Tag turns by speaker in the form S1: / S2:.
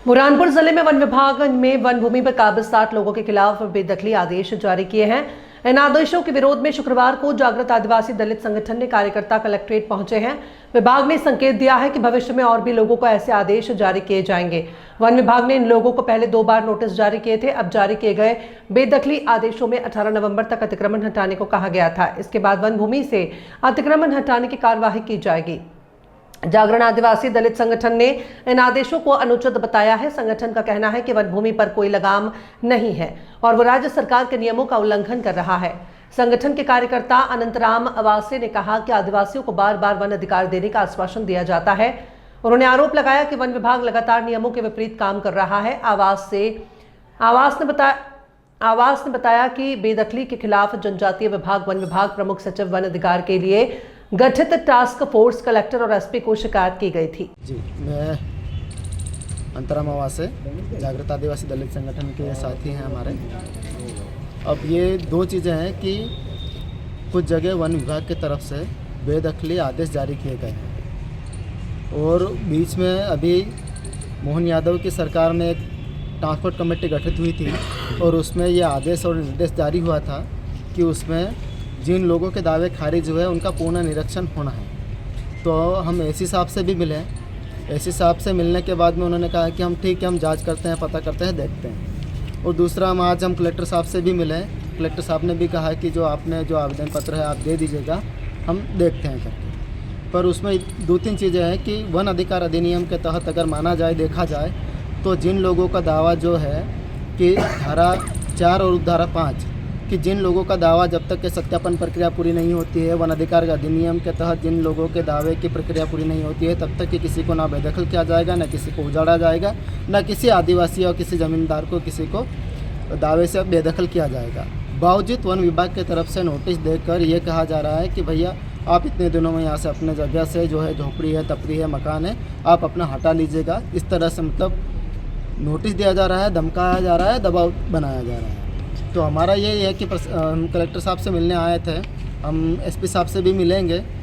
S1: बुरहानपुर जिले में वन विभाग में वन भूमि पर काबिज 60 लोगों के खिलाफ बेदखली आदेश जारी किए हैं। इन आदेशों के विरोध में शुक्रवार को जागृत आदिवासी दलित संगठन ने कार्यकर्ता कलेक्ट्रेट पहुंचे हैं। विभाग ने संकेत दिया है कि भविष्य में और भी लोगों को ऐसे आदेश जारी किए जाएंगे। वन विभाग ने इन लोगों को पहले 2 बार नोटिस जारी किए थे। अब जारी किए गए बेदखली आदेशों में 18 नवंबर तक अतिक्रमण हटाने को कहा गया था। इसके बाद वन भूमि से अतिक्रमण हटाने की कार्यवाही की जाएगी। जागरण आदिवासी दलित संगठन ने इन आदेशों को अनुचित बताया है। संगठन का कहना है कि वन भूमि पर कोई लगाम नहीं है और वो राज्य सरकार के नियमों का उल्लंघन कर रहा है। संगठन के कार्यकर्ता अनंतराम आवासे ने कहा कि आदिवासियों को बार बार वन अधिकार देने का आश्वासन दिया जाता है। उन्होंने आरोप लगाया कि वन विभाग लगातार नियमों के विपरीत काम कर रहा है। आवास ने बताया कि बेदखली के खिलाफ जनजातीय विभाग, वन विभाग, प्रमुख सचिव वन अधिकार के लिए गठित टास्क फोर्स, कलेक्टर और एसपी को शिकायत की गई थी।
S2: जी, मैं अंतराम आवासे जागृत आदिवासी दलित संगठन के साथी हैं हमारे। अब ये 2 चीज़ें हैं कि कुछ जगह वन विभाग की तरफ से बेदखली आदेश जारी किए गए हैं और बीच में अभी मोहन यादव की सरकार में एक ट्रांसपोर्ट कमेटी गठित हुई थी और उसमें ये आदेश और निर्देश जारी हुआ था कि उसमें जिन लोगों के दावे खारिज हुए उनका पूर्ण निरीक्षण होना है। तो हम एसी साहब से भी मिले। एसी साहब से मिलने के बाद में उन्होंने कहा कि हम ठीक है, हम जांच करते हैं, पता करते हैं, देखते हैं। और दूसरा आज हम कलेक्टर साहब से भी मिले। कलेक्टर साहब ने भी कहा कि जो आपने जो आवेदन पत्र है आप दे दीजिएगा, हम देखते हैं करके। पर उसमें 2-3 चीज़ें हैं कि वन अधिकार अधिनियम के तहत अगर माना जाए, देखा जाए तो जिन लोगों का दावा जो है कि धारा 4 और धारा 5 कि जिन लोगों का दावा जब तक कि सत्यापन प्रक्रिया पूरी नहीं होती है, वन अधिकार अधिनियम के तहत जिन लोगों के दावे की प्रक्रिया पूरी नहीं होती है, तब तक कि किसी को ना बेदखल किया जाएगा, ना किसी को उजाड़ा जाएगा, ना किसी आदिवासी और किसी ज़मींदार को किसी को दावे से बेदखल किया जाएगा। बावजूद वन विभाग की तरफ से नोटिस देकर ये कहा जा रहा है कि भैया आप इतने दिनों में यहाँ से अपने जगह से जो है झोपड़ी है, तपरी है, मकान है, आप अपना हटा लीजिएगा। इस तरह से मतलब नोटिस दिया जा रहा है, धमकाया जा रहा है, दबाव बनाया जा रहा है। तो हमारा यही है कि हम कलेक्टर साहब से मिलने आए थे, हम एसपी साहब से भी मिलेंगे।